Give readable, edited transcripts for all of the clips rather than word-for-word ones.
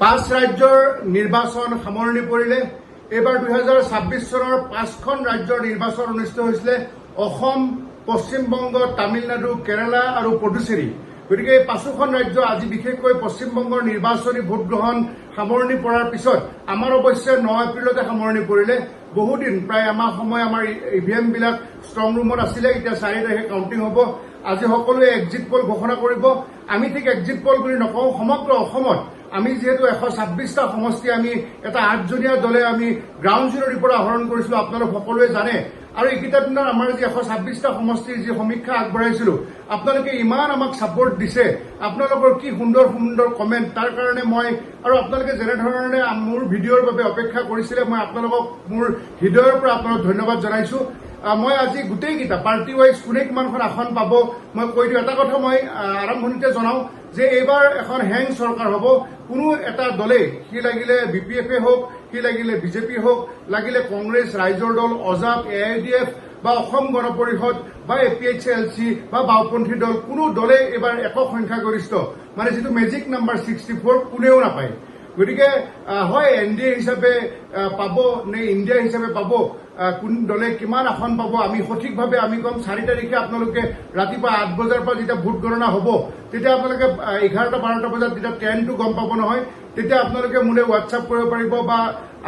5 ৰাজ্যৰ নিৰ্বাচন সামৰণি পৰিলে। এইবাৰ 2026 চনৰ 5খন ৰাজ্যৰ নিৰ্বাচন অনুষ্ঠিত হৈছিলে। অসম, পশ্চিমবংগ, তামিলনাডু, কেৰালা আৰু পুডুচেৰী। গতিকে এই 5খন ৰাজ্য আজি বিশেষকৈ পশ্চিমবংগৰ নিৰ্বাচনী ভোটগ্ৰহণ সামৰণি পৰাৰ পিছত আমাৰ অৱশ্যে 9 এপ্ৰিলতে সামৰণি পৰিলে। বহুদিন প্ৰায় এমাহ সময় আমাৰ ইভিএম বিলাক ষ্ট্ৰং ৰুমত আছিলে। এতিয়া 4 তাৰিখে কাউণ্টিং হ'ব। আজি সকলোৱে এক্সিট পল ঘোষণা কৰিব। আমি ঠিক এক্সিট পল বুলি নকওঁ, সমগ্ৰ অসমত আমি যিহেতু 126টা সমষ্টি আমি এটা 8জনীয়া দলে আমি গ্ৰাউণ্ড জিৰ'ৰ পৰা আহৰণ কৰিছিলো, আপোনালোক সকলোৱে জানে। আৰু এইকেইটা দিনত আমাৰ যি 126টা সমষ্টিৰ যি সমীক্ষা আগবঢ়াইছিলো, আপোনালোকে ইমান আমাক ছাপোৰ্ট দিছে, আপোনালোকৰ কি সুন্দৰ সুন্দৰ কমেণ্ট, তাৰ কাৰণে মই আৰু আপোনালোকে যেনেধৰণে মোৰ ভিডিঅ'ৰ বাবে অপেক্ষা কৰিছিলে, মই আপোনালোকক মোৰ হৃদয়ৰ পৰা আপোনালোক ধন্যবাদ জনাইছো। মই আজি গোটেইকেইটা পাৰ্টি ৱাইজ কোনে কিমানখন আসন পাব মই কৈ দিওঁ। এটা কথা মই আৰম্ভণিতে জনাওঁ যে এইবাৰ এখন হেং চৰকাৰ হ'ব। কোনো এটা দলে, সি লাগিলে BPF হওক, সি লাগিলে বিজেপি হওক, লাগিলে কংগ্ৰেছ, ৰাইজৰ দল, অজাপ, AIDF বা অসম গণ পৰিষদ বা APHLC বা বাওঁপন্থী দল, কোনো দলে এইবাৰ একক সংখ্যাগৰিষ্ঠ মানে যিটো মেজিক নাম্বাৰ 64 কোনেও নাপায়। গতিকে হয় NDA হিচাপে পাব নে ইণ্ডিয়া হিচাপে পাব, কোন দলে কিমান আসন পাব আমি সঠিকভাৱে আমি কম 4 তাৰিখে আপোনালোকে ৰাতিপুৱা 8 বজাৰ পৰা যেতিয়া ভোট গণনা হ'ব, তেতিয়া আপোনালোকে 11-12 বজাত যেতিয়া ট্ৰেণ্ডটো গম পাব নহয়, তেতিয়া আপোনালোকে মোলৈ হোৱাটছআপ কৰিব পাৰিব বা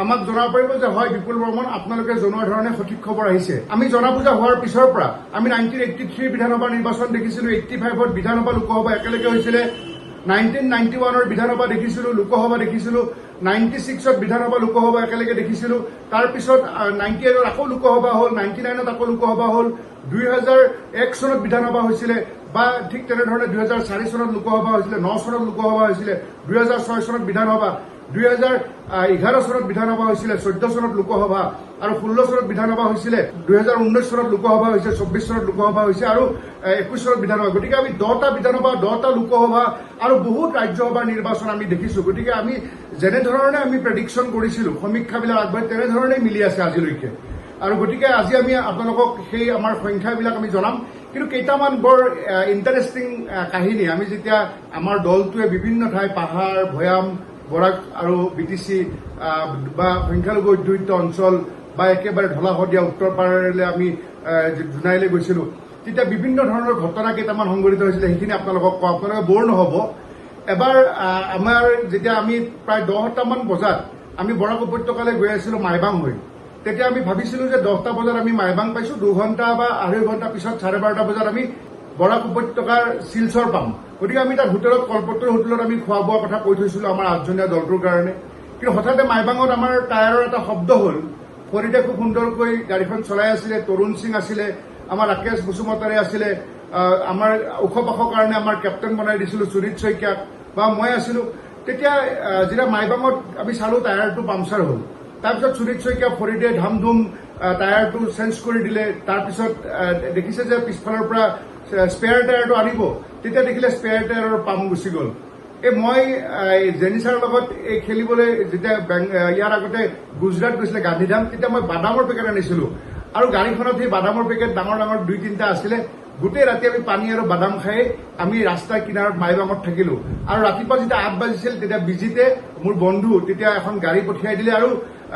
আমাক জনাব পাৰিব যে হয় বিপুল বৰ্মন, আপোনালোকে জনোৱা ধৰণে সঠিক খবৰ আহিছে। আমি জনা বুজা হোৱাৰ পিছৰ পৰা আমি 1983 বিধানসভা নিৰ্বাচন দেখিছিলো, 85ত বিধানসভা লোকসভা একেলগে হৈছিলে, 1991ৰ বিধানসভা দেখিছিলো, লোকসভা দেখিছিলো, 96ত বিধানসভা লোকসভা একেলগে দেখিছিলো, তাৰপিছত 98ত আকৌ লোকসভা হ'ল, 99ত আকৌ লোকসভা হ'ল, 2001 চনত বিধানসভা হৈছিলে বা ঠিক তেনেধৰণে 2004 চনত লোকসভা হৈছিলে, 9 চনত লোকসভা হৈছিলে, 2006 চনত বিধানসভা, 2011 চনত বিধানসভা হৈছিলে, 14 চনত লোকসভা আৰু 16 চনত বিধানসভা হৈছিলে, 2019 চনত লোকসভা হৈছে, 24 চনত লোকসভা হৈছে আৰু 21 চনত বিধানসভা। গতিকে আমি 10টা বিধানসভা, 10টা লোকসভা আৰু বহুত ৰাজ্যসভাৰ নিৰ্বাচন আমি দেখিছো। গতিকে আমি যেনেধৰণে আমি প্ৰেডিকশ্যন কৰিছিলো, সমীক্ষাবিলাক আগবাঢ়ি তেনেধৰণেই মিলি আছে আজিলৈকে। আৰু গতিকে আজি আমি আপোনালোকক সেই আমাৰ সংখ্যাবিলাক আমি জনাম। কিন্তু কেইটামান বৰ ইণ্টাৰেষ্টিং কাহিনী, আমি যেতিয়া আমাৰ দলটোৱে বিভিন্ন ঠাই, পাহাৰ, ভৈয়াম, বৰাক আৰু BTC বা সংখ্যালঘু অধ্যুষিত অঞ্চল বা একেবাৰে ঢলা শদিয়া উত্তৰ পাৰলৈ আমি জোনাইলৈ গৈছিলো, তেতিয়া বিভিন্ন ধৰণৰ ঘটনা কেইটামান সংঘটিত হৈছিলে। সেইখিনি আপোনালোকক কওঁ, আপোনালোকে বৰ নহ'ব। এবাৰ আমাৰ যেতিয়া আমি প্ৰায় 10টামান বজাত আমি বৰাক উপত্যকালৈ গৈ আছিলো মাইবাং হৈ, তেতিয়া আমি ভাবিছিলো যে 10টা বজাত আমি মাইবাং পাইছো, 2 ঘণ্টা বা 2.5 ঘণ্টা পিছত 12:30 বজাত আমি বৰাক উপত্যকাৰ শিলচৰ পাম। গতিকে আমি তাত হোটেলত, কল্পতৰু হোটেলত আমি খোৱা বোৱাৰ কথা কৈ থৈছিলো আমাৰ 8জনীয়া দলটোৰ কাৰণে। কিন্তু হঠাতে মাইবাঙত আমাৰ টায়াৰৰ এটা শব্দ হ'ল। ফৰিদে খুব সুন্দৰকৈ গাড়ীখন চলাই আছিলে, তৰুণ সিং আছিলে, আমাৰ ৰাকেশ বসুমতাৰী আছিলে, আমাৰ ওখ পাখৰ কাৰণে আমাৰ কেপ্টেইন বনাই দিছিলো সুনীত শইকীয়াক বা মই আছিলো। তেতিয়া যেতিয়া মাইবাঙত আমি চালো টায়াৰটো পামচাৰ হ'ল, তাৰপিছত সুনীত শইকীয়া, ফৰিদে ধামধুম টায়াৰটো চেঞ্জ কৰি দিলে। তাৰপিছত দেখিছে যে পিছফালৰ পৰা স্পেয়াৰ টায়াৰটো আনিব, তেতিয়া দেখিলে স্পেয়াৰ টায়াৰৰ পাম্প গুচি গ'ল। মই জেনিছাৰ লগত এই খেলিবলৈ যেতিয়া ইয়াৰ আগতে গুজৰাট গৈছিলে গান্ধীধাম, তেতিয়া মই বাদামৰ পেকেট আনিছিলো আৰু গাড়ীখনত সেই বাদামৰ পেকেট ডাঙৰ ডাঙৰ 2-3টা আছিলে। গোটেই ৰাতি আমি পানী আৰু বাদাম খাই আমি ৰাস্তাৰ কিনাৰত মাইবাঙত থাকিলো। আৰু ৰাতিপুৱা যেতিয়া 8 বাজিছিল, তেতিয়া বিজিতে মোৰ বন্ধু তেতিয়া এখন গাড়ী পঠিয়াই দিলে আৰু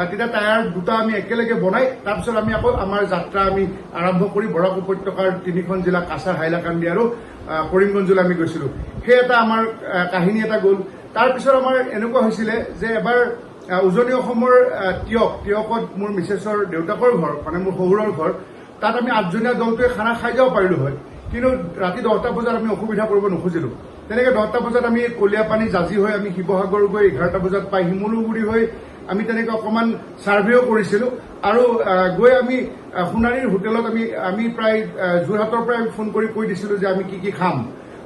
তেতিয়া টায়াৰ 2টা আমি একেলগে বনাই তাৰপিছত আমি আকৌ আমাৰ যাত্ৰা আমি আৰম্ভ কৰি বৰাক উপত্যকাৰ 3খন জিলা কাছাৰ, হাইলাকান্দি আৰু কৰিমগঞ্জলৈ আমি গৈছিলো। সেই এটা আমাৰ কাহিনী এটা গ'ল। তাৰপিছত আমাৰ এনেকুৱা হৈছিলে যে এবাৰ উজনি অসমৰ তিয়কত মোৰ মিছেছৰ দেউতাকৰ ঘৰ, মানে মোৰ শহুৰৰ ঘৰ, তাত আমি 8জনীয়া দলটোৱে খানা খাই যাব পাৰিলো হয়, কিন্তু ৰাতি 10টা বজাত আমি অসুবিধা কৰিব নোখোজিলো। তেনেকে 10টা বজাত আমি কলিয়াপানী জাজি হৈ আমি শিৱসাগৰ গৈ 11টা বজাত পাই শিমলুগুৰি হৈ আমি তেনেকে অকণমান ছাৰ্ভেও কৰিছিলো আৰু গৈ আমি সোণাৰীৰ হোটেলত আমি প্ৰায় যোৰহাটৰ পৰাই ফোন কৰি কৈ দিছিলো যে আমি কি খাম।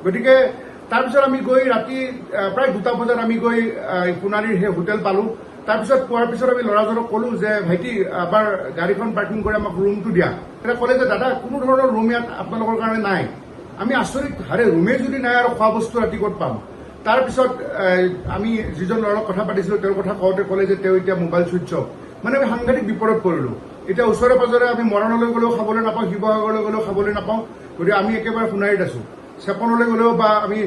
গতিকে তাৰপিছত আমি গৈ ৰাতি প্ৰায় 2টা বজাত আমি গৈ সোণাৰীৰ সেই হোটেল পালো। তাৰপিছত পোৱাৰ পিছত আমি ল'ৰাজনক ক'লো যে ভাইটি এবাৰ গাড়ীখন পাৰ্কিং কৰি আমাক ৰুমটো দিয়া। তেতিয়া ক'লে যে দাদা কোনো ধৰণৰ ৰুম ইয়াত আপোনালোকৰ কাৰণে নাই। আমি আচৰিত, হাৰে ৰুমে যদি নাই আৰু খোৱা বস্তু ৰাতি ক'ত পাম। তাৰপিছত আমি যিজন ল'ৰাক কথা পাতিছিলো তেওঁৰ কথা কওঁতে ক'লে যে তেওঁ এতিয়া মোবাইল চুইচ অফ। মানে আমি সাংঘাতিক বিপদত পৰিলো। এতিয়া ওচৰে পাজৰে আমি মৰাণলৈ গ'লেও খাবলৈ নাপাওঁ, শিৱসাগৰলৈ গ'লেও খাবলৈ নাপাওঁ। গতিকে আমি একেবাৰে সোণাৰীত আছো। চেপনলৈ গ'লেও বা আমি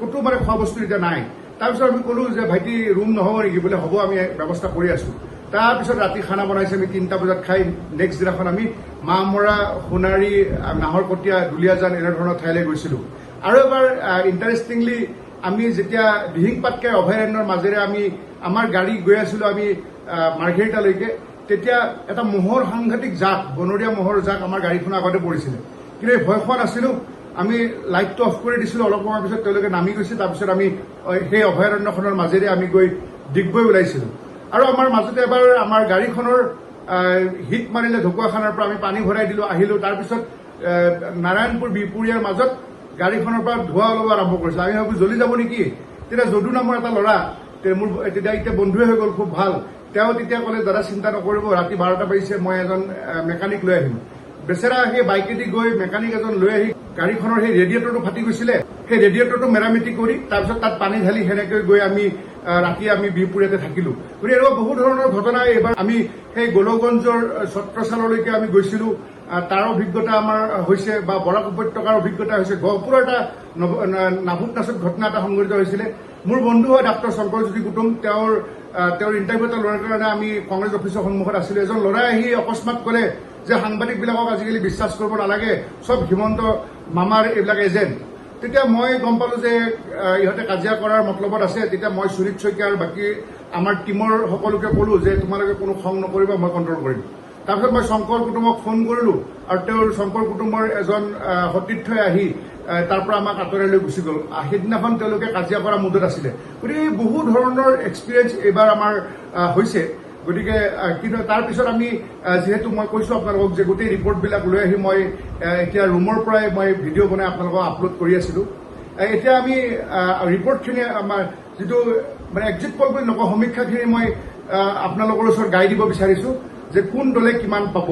ক'তো মানে খোৱা বস্তু এতিয়া নাই। তাৰপিছত আমি ক'লো যে ভাইটি ৰুম নহ'ব নেকি, বোলে হ'ব আমি ব্যৱস্থা কৰি আছোঁ। তাৰপিছত ৰাতি খানা বনাইছে, আমি 3টা বজাত খাই নেক্সট দিনাখন আমি মামৰা, সোণাৰী, নাহৰকটীয়া, দুলীয়াজান এনেধৰণৰ ঠাইলৈ গৈছিলোঁ। আৰু এবাৰ ইণ্টাৰেষ্টিংলি আমি যেতিয়া দিহিং পাটকাই অভয়াৰণ্যৰ মাজেৰে আমাৰ গাড়ী গৈ আছিলোঁ আমি মাৰ্ঘেৰিটালৈকে, তেতিয়া এটা মহৰ সাংঘাতিক জাক, বনৰীয়া মহৰ জাক আমাৰ গাড়ীখনৰ আগতে পৰিছিলে। কিন্তু এই ভয় খোৱা নাছিলোঁ, আমি লাইটটো অফ কৰি দিছিলোঁ। অলপ সময়ৰ পিছত তেওঁলোকে নামি গৈছে। তাৰপিছত আমি সেই অভয়াৰণ্যখনৰ মাজেৰে আমি গৈ ডিগবৈ ওলাইছিলোঁ। আৰু আমাৰ মাজতে এবাৰ আমাৰ গাড়ীখনৰ হিট মাৰিলে ঢকুৱাখানাৰ পৰা, আমি পানী ভৰাই দিলোঁ, আহিলোঁ। তাৰপিছত নাৰায়ণপুৰ বিহপুৰীয়াৰ মাজত গাড়ীখনৰ পৰা ধোঁৱা ওলাব আৰম্ভ কৰিছিল। আমি ভাবোঁ জ্বলি যাব নেকি। তেতিয়া যদু নামৰ এটা ল'ৰা, মোৰ তেতিয়া এতিয়া বন্ধুৱে হৈ গ'ল, খুব ভাল। তেওঁ তেতিয়া ক'লে দাদা চিন্তা নকৰিব, ৰাতি 12টা বাজিছে, মই এজন মেকানিক লৈ আহিম। বেচেৰা সেই বাইকেদি গৈ মেকানিক এজন লৈ আহি গাড়ীখনৰ সেই ৰেডিয়েটৰটো ফাটি গৈছিলে, সেই ৰেডিয়েটৰটো মেৰামতি কৰি তাৰপিছত তাত পানী ঢালি সেনেকৈ গৈ ৰাতি আমি বিহপুৰীয়াতে থাকিলোঁ। গতিকে এনেকুৱা বহু ধৰণৰ ঘটনা। এইবাৰ আমি সেই গোলগঞ্জৰ ছত্ৰশাললৈকে আমি গৈছিলোঁ, তাৰ অভিজ্ঞতা আমাৰ হৈছে, বা বৰাক উপত্যকাৰ অভিজ্ঞতা হৈছে। গহপুৰৰ এটা নাভুত নাচত ঘটনা এটা সংঘটিত হৈছিলে। মোৰ বন্ধু হয় ডাক্তৰ শংকৰজ্যোতি কুটুম, তেওঁৰ ইণ্টাৰভিউ এটা লোৱাৰ কাৰণে আমি কংগ্ৰেছ অফিচৰ সন্মুখত আছিলোঁ। এজন ল'ৰাই আহি অকস্মাত ক'লে যে সাংবাদিকবিলাকক আজিকালি বিশ্বাস কৰিব নালাগে, চব হিমন্ত মামাৰ এইবিলাক এজেণ্ট। তেতিয়া মই গম পালোঁ যে ইহঁতে কাজিয়া কৰাৰ মতলবত আছে। তেতিয়া মই সুনীত শইকীয়া আৰু বাকী আমাৰ টীমৰ সকলোকে ক'লো যে তোমালোকে কোনো খং নকৰিবা, মই কণ্ট্ৰল কৰিম। তাৰপিছত মই শংকৰ কুটুমক ফোন কৰিলোঁ, আৰু তেওঁৰ শংকৰ কুটুমৰ এজন সতীৰ্থই আহি তাৰ পৰা আমাক আঁতৰাই লৈ গুচি গ'ল। সেইদিনাখন তেওঁলোকে কাজিয়া কৰা মুডত আছিলে। গতিকে বহু ধৰণৰ এক্সপিৰিয়েঞ্চ এইবাৰ আমাৰ হৈছে। গতিকে কিন্তু তাৰপিছত আমি যিহেতু মই কৈছোঁ আপোনালোকক যে গোটেই ৰিপৰ্টবিলাক লৈ আহি মই এতিয়া ৰুমৰ পৰাই মই ভিডিঅ' বনাই আপোনালোকক আপলোড কৰি আছিলোঁ। এতিয়া আমি ৰিপৰ্টখিনি আমাৰ যিটো মানে এক্সিট পল বুলি নকওঁ, সমীক্ষাখিনি মই আপোনালোকৰ ওচৰত গাই দিব বিচাৰিছোঁ যে কোন দলে কিমান পাব।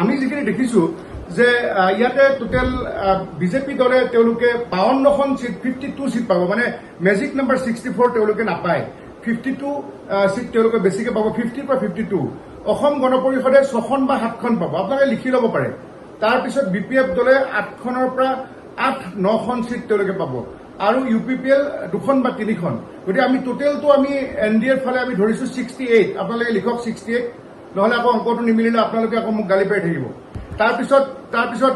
আমি যিখিনি দেখিছোঁ যে ইয়াতে টোটেল বিজেপি দলে তেওঁলোকে 52খন চিট, 52 চিট পাব, মানে মেজিক নাম্বাৰ 64 তেওঁলোকে নাপায়। 52 চিট তেওঁলোকে বেছিকে পাব, 50ৰ পৰা 52। অসম গণ পৰিষদে 6খন বা 7খন পাব, আপোনালোকে লিখি ল'ব পাৰে। তাৰপিছত BPF দলে 8খনৰ পৰা 8-9খন চিট তেওঁলোকে পাব, আৰু UPPL 2খন বা 3খন। গতিকে আমি টোটেলটো আমি NDAৰ ফালে আমি ধৰিছোঁ 68। আপোনালোকে লিখক 68, নহ'লে আকৌ অংকটো নিমিলিলে আপোনালোকে আকৌ মোক গালি পাৰি থাকিব। তাৰপিছত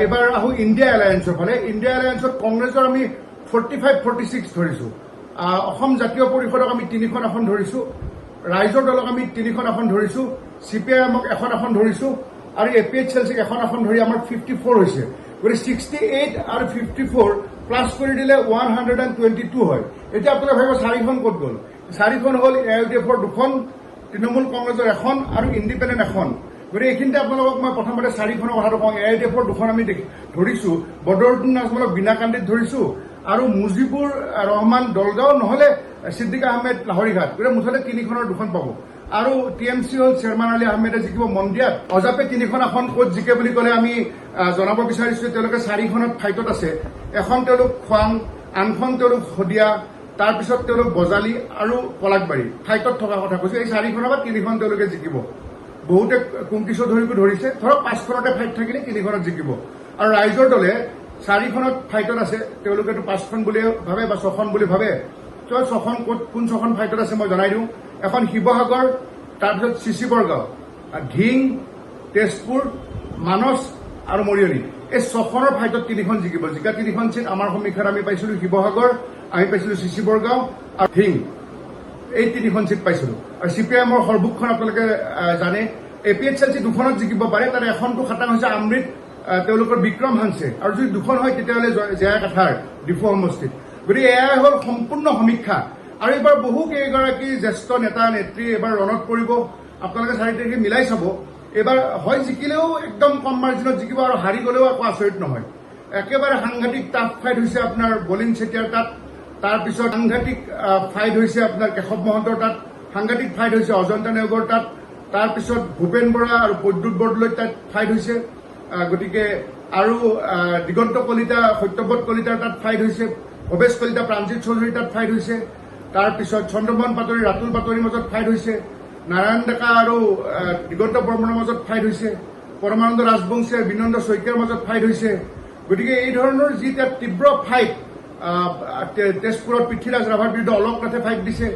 এবাৰ আহোঁ ইণ্ডিয়া এলায়েন্সৰ ফালে। ইণ্ডিয়া এলায়েন্সত কংগ্ৰেছৰ আমি 45-46 ধৰিছোঁ। অসম জাতীয় পৰিষদক আমি 3খন আসন ধৰিছোঁ, ৰাইজৰ দলক আমি 3খন আসন ধৰিছোঁ, CPIMক 1খন আসন ধৰিছোঁ, আৰু APHLCক 1খন আসন ধৰি আমাৰ 54 হৈছে। গতিকে 68 আৰু 54 প্লাছ কৰি দিলে 122 হয়। এতিয়া আপোনালোকে ভাবিব 4খন ক'ত গ'ল। 4খন হ'ল AIUDFৰ 2খন, তৃণমূল কংগ্ৰেছৰ 1খন, আৰু ইণ্ডিপেণ্ডেণ্ট 1খন। গতিকে এইখিনিতে আপোনালোকক মই প্ৰথমতে 4খনৰ কথাটো কওঁ। AIUDFৰ 2খন আমি ধৰিছোঁ, বদৰুদ্দিন আজমলক বিনাকান্দিত ধৰিছোঁ, আৰু মুজিবুৰ ৰহমান দলগাঁও, নহ'লে ছিদ্দিক আহমেদ লাহৰীঘাট। গতিকে মুঠতে 3খনৰ 2খন পাব। আৰু TMC হ'ল চেয়াৰমান আলী আহমেদে জিকিব মন্দিয়াত। অজাপে 3খন আসন ক'ত জিকে বুলি ক'লে আমি জনাব বিচাৰিছোঁ। তেওঁলোকে 4খনত ফাইটত আছে। এখন তেওঁলোক খোৱাং, আনখন তেওঁলোক শদিয়া, তাৰপিছত তেওঁলোক বজালী আৰু পলাকবাৰী ফাইটত থকা কথা কৈছোঁ। এই 4খনৰ বা 3খন তেওঁলোকে জিকিব। বহুতে কুংকি চৌধুৰীকো ধৰিছে, ধৰক 5খনতে ফাইট থাকিলে 3খনত জিকিব। আৰু ৰাইজৰ দলে 4খনত ফাইটত আছে, তেওঁলোকেতো 5খন বুলি ভাবে বা 6খন বুলি ভাবে। 6খন ক'ত, কোন 6খন ফাইটত আছে মই জনাই দিওঁ। এখন শিৱসাগৰ, তাৰপিছত চিচি বৰগাঁও, ঢিং, তেজপুৰ, মানস আৰু মৰিয়নি। এই 6খনৰ ফাইটত 3খন জিকিব। জিকা 3খন চিট আমাৰ সমীক্ষাত আমি পাইছিলোঁ শিৱসাগৰ, আমি পাইছিলোঁ চিচি বৰগাঁও আৰু ঢিং, এই 3খন চিট পাইছিলোঁ। আৰু CPIMৰ সৰ্বোচ্চখন আপোনালোকে জানে। APHLC 2খনত জিকিব পাৰে, তাত এখনটো খাটাং হৈছে আমৃত, তেওঁলোকৰ বিক্ৰম হানছে, আৰু যদি 2খন হয় তেতিয়াহ'লে জয়া কাঠাৰ ডিফু সমষ্টিত। গতিকে এয়াই হ'ল সম্পূৰ্ণ সমীক্ষা। আৰু এইবাৰ বহু কেইগৰাকী জ্যেষ্ঠ নেতা নেত্ৰী এইবাৰ ৰণত পৰিব। আপোনালোকে 4 তাৰিখে মিলাই চাব। এইবাৰ হয় জিকিলেও একদম কম মাৰ্জিনত জিকিব, আৰু হাৰি গ'লেও একো আচৰিত নহয়। একেবাৰে সাংঘাতিক টাফ ফাইট হৈছে আপোনাৰ বলিন চেতিয়াৰ তাত, তাৰপিছত সাংঘাতিক ফাইট হৈছে আপোনাৰ কেশৱ মহন্তৰ তাত, সাংঘাতিক ফাইট হৈছে অজন্তা নেওগৰ তাত, তাৰপিছত ভূপেন বৰা আৰু প্ৰদ্যুৎ বৰদলৈৰ তাত ফাইট হৈছে। গতিকে আৰু দিগন্ত কলিতা, সত্যব্ৰত কলিতাৰ তাত ফাইট হৈছে, ভৱেশ কলিতা, প্ৰাণজিৎ চৌধুৰীৰ তাত ফাইট হৈছে। তাৰপিছত চন্দ্ৰমোহন পাটোৱাৰী, ৰাতুল পাটোৱাৰীৰ মাজত ফাইট হৈছে। নাৰায়ণ ডেকা আৰু দিগন্ত বৰ্মনৰ মাজত ফাইট হৈছে। পৰমানন্দ ৰাজবংশী আৰু বিনন্দ শইকীয়াৰ মাজত ফাইট হৈছে। গতিকে এই ধৰণৰ যি তীব্ৰ ফাইট, তেজপুৰত পৃথ্বীৰাজ ৰাভাৰ বিৰুদ্ধে অলক নাথে ফাইট দিছে,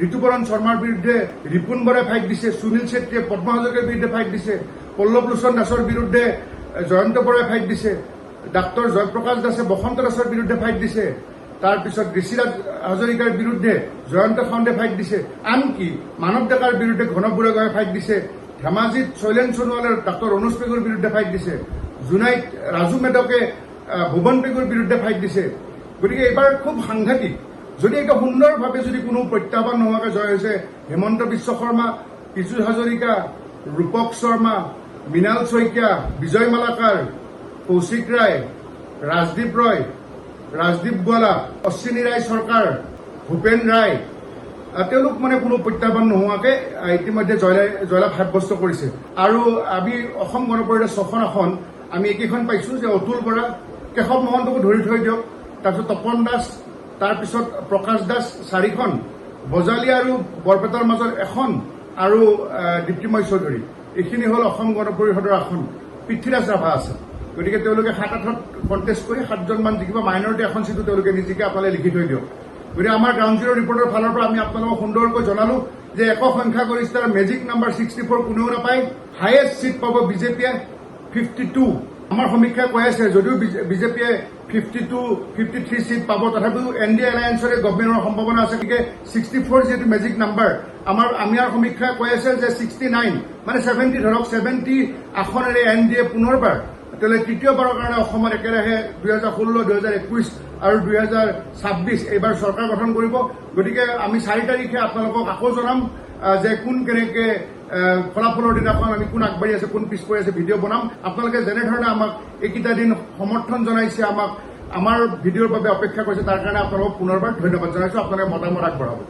ঋতুপৰণ শৰ্মাৰ বিৰুদ্ধে ৰিপুণ বৰাই ফাইট দিছে, সুনীল ছেত্ৰীয়ে পদ্মা হাজৰিকাৰ বিৰুদ্ধে ফাইট দিছে, পল্লৱ লোচন দাসৰ বিৰুদ্ধে জয়ন্ত বৰাই ফাইট দিছে, ডাক্তৰ জয়প্ৰকাশ দাসে বসন্ত দাসৰ বিৰুদ্ধে ফাইট দিছে, তাৰপিছত ঋষিৰাজ হাজৰিকাৰ বিৰুদ্ধে জয়ন্ত খাউণ্ডে ফাইট দিছে, আনকি মানৱ ডেকাৰ বিৰুদ্ধে ঘন বুঢ়াগোহাঁয়ে ফাইট দিছে, ধেমাজিত শৈলেন সোণোৱালে ডাক্তৰ অনুজ পেগুৰ বিৰুদ্ধে ফাইট দিছে, জোনাইত ৰাজু মেধকে ভুৱন পেগুৰ বিৰুদ্ধে ফাইট দিছে। গতিকে এইবাৰ খুব সাংঘাতিক। যদি এটা সুন্দৰভাৱে যদি কোনো প্ৰত্যাহ্বান নোহোৱাকৈ জয় হৈছে হেমন্ত বিশ্ব শৰ্মা, পীযুষ হাজৰিকা, ৰূপক শৰ্মা, মৃণাল শইকীয়া, বিজয় মালাকাৰ, কৌশিক ৰায়, ৰাজদীপ ৰয়, ৰাজদীপ গোৱালা, অশ্বিনী ৰায় চৰকাৰ, ভূপেন ৰায়, তেওঁলোক মানে কোনো প্ৰত্যাহ্বান নোহোৱাকৈ ইতিমধ্যে জয়লাভ সাব্যস্ত কৰিছে। আৰু আমি অসম গণ পৰিষদৰ 6খন আসন আমি এইকেইখন পাইছো যে অতুল বৰা, কেশৱ মহন্তকো ধৰি থৈ দিয়ক, তাৰপিছত তপন দাস, তাৰপিছত প্ৰকাশ দাস 4খন, বজালী আৰু বৰপেটাৰ মাজত 1খন আৰু দীপ্তিময় চৌধুৰী। এইখিনি হ'ল অসম গণ পৰিষদৰ আসন। পৃথ্বীৰাজ ৰাভা আছে, গতিকে তেওঁলোকে 7-8ত কণ্টেষ্ট কৰি 7জনমান জিকিব। মাইনৰিটি এখন চিটো তেওঁলোকে নিজিকে, আপোনালোকে লিখি থৈ দিয়ক। গতিকে আমাৰ গ্ৰাউণ্ড জিৰ' ৰিপৰ্টৰ ফালৰ পৰা আমি আপোনালোকক সুন্দৰকৈ জনালো যে একক সংখ্যাগৰিষ্ঠতাৰ মেজিক নাম্বাৰ 64 কোনেও নাপায়। হায়েষ্ট চিট পাব বিজেপিয়ে 52। আমাৰ সমীক্ষাই কৈ আছে যদিও বিজেপিয়ে 53 চিট পাব, তথাপিও NDA এলায়েন্সৰে গভৰ্ণমেণ্ট হোৱাৰ সম্ভাৱনা আছে। গতিকে 64 যিহেতু মেজিক নাম্বাৰ, আমাৰ সমীক্ষাই কৈ আছে যে 69 মানে 70 ধৰক 70 আসনেৰে NDA পুনৰবাৰ তেওঁলোকে তৃতীয়বাৰৰ কাৰণে অসমত একেৰাহে 2016, 2021 আৰু 2026 এইবাৰ চৰকাৰ গঠন কৰিব। গতিকে আমি 4 তাৰিখে আপোনালোকক আকৌ জনাম যে কোন কেনেকে ফলাফলৰ দিনাখন আমি কোন আগবাঢ়ি আছে, কোন পিছ পৰি আছে, ভিডিঅ' বনাম। আপোনালোকে যেনেধৰণে আমাক এইকেইটা দিন সমৰ্থন জনাইছে, আমাক আমাৰ ভিডিঅ'ৰ বাবে অপেক্ষা কৰিছে, তাৰ কাৰণে আপোনালোকক পুনৰবাৰ ধন্যবাদ জনাইছো। আপোনালোকে মতামত আগবঢ়াব।